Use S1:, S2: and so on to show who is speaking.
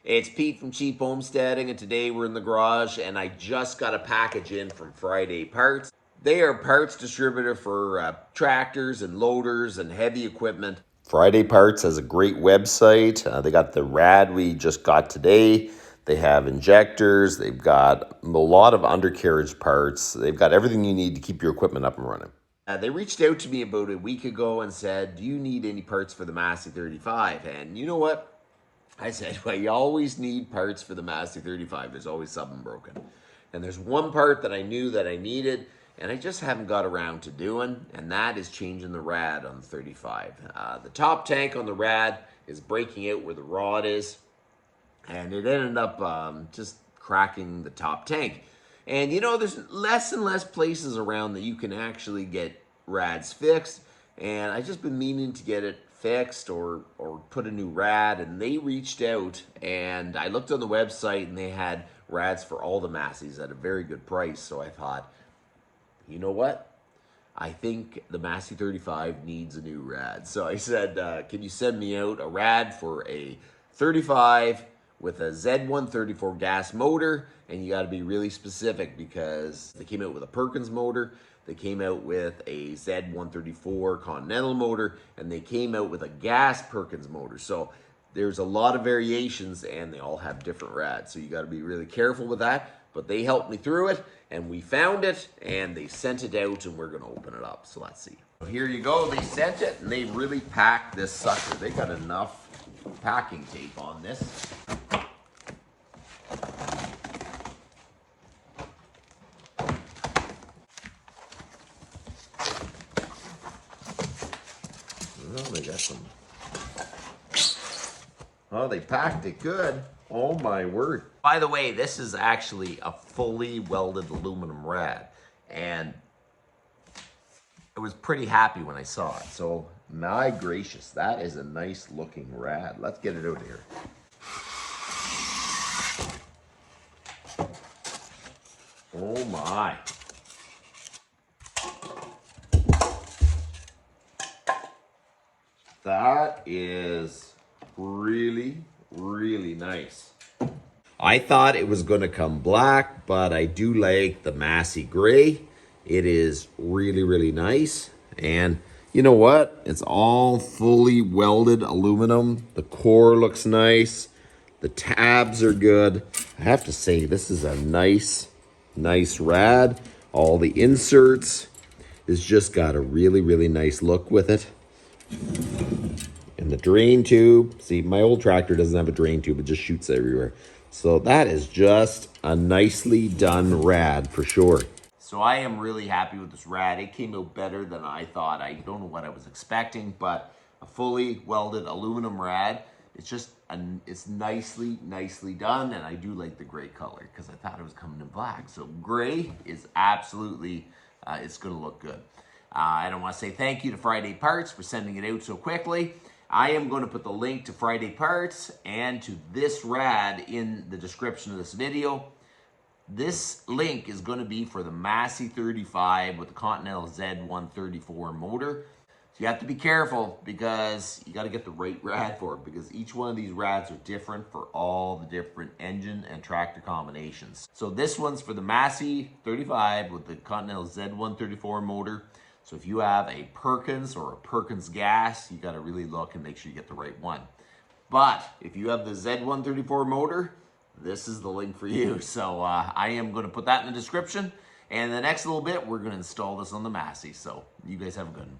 S1: It's Pete from Cheap Homesteading, and today we're in the garage, and I just got a package in from Friday Parts. They are a parts distributor for tractors and loaders and heavy equipment. Friday Parts has a great website. They got the rad we just got today. They have injectors. They've got a lot of undercarriage parts. They've got everything you need to keep your equipment up and running. They reached out to me about a week ago and said, do you need any parts for the Massey 35? And you know what? I said, well, you always need parts for the Massey 35. There's always something broken. And there's one part that I knew that I needed, and I just haven't got around to doing, and that is changing the rad on the 35. The top tank on the rad is breaking out where the rod is, and it ended up just cracking the top tank. And you know, there's less and less places around that you can actually get rads fixed, and I've just been meaning to get it fixed or put a new rad, and they reached out, and I looked on the website and they had rads for all the Masseys at a very good price. So I thought, you know what? I think the Massey 35 needs a new rad. So I said, can you send me out a rad for a 35 with a Z134 gas motor? And you got to be really specific because they came out with a Perkins motor, they came out with a Z134 Continental motor, and they came out with a gas Perkins motor. So there's a lot of variations, and they all have different rads. So you got to be really careful with that. But they helped me through it, and we found it, and they sent it out, and we're going to open it up. So let's see. Here you go. They sent it, and they really packed this sucker. They got enough packing tape on this. Oh, they got some. Oh, they packed it good. Oh my word. By the way, this is actually a fully welded aluminum rad, and I was pretty happy when I saw it. So my gracious, that is a nice looking rad. Let's get it out here. Oh my. That is really, really nice. I thought it was going to come black, but I do like the Massey gray. It is really, really nice. And you know what? It's all fully welded aluminum. The core looks nice. The tabs are good. I have to say, this is a nice rad. All the inserts is just got a really, really nice look with it. And the drain tube, see, my old tractor doesn't have a drain tube, it just shoots everywhere. So that is just a nicely done rad for sure. So I am really happy with this rad. It came out better than I thought. I don't know what I was expecting, but a fully welded aluminum rad, it's just, it's nicely done, and I do like the gray color because I thought it was coming in black. So gray is absolutely, it's gonna look good. I don't want to say thank you to Friday Parts for sending it out so quickly. I am going to put the link to Friday Parts and to this rad in the description of this video. This link is going to be for the Massey 35 with the Continental Z134 motor. So you have to be careful because you got to get the right rad for it, because each one of these rads are different for all the different engine and tractor combinations. So this one's for the Massey 35 with the Continental Z134 motor. So if you have a Perkins or a Perkins gas, you got to really look and make sure you get the right one. But if you have the Z134 motor, this is the link for you. So I am going to put that in the description. And the next little bit, we're going to install this on the Massey. So you guys have a good one.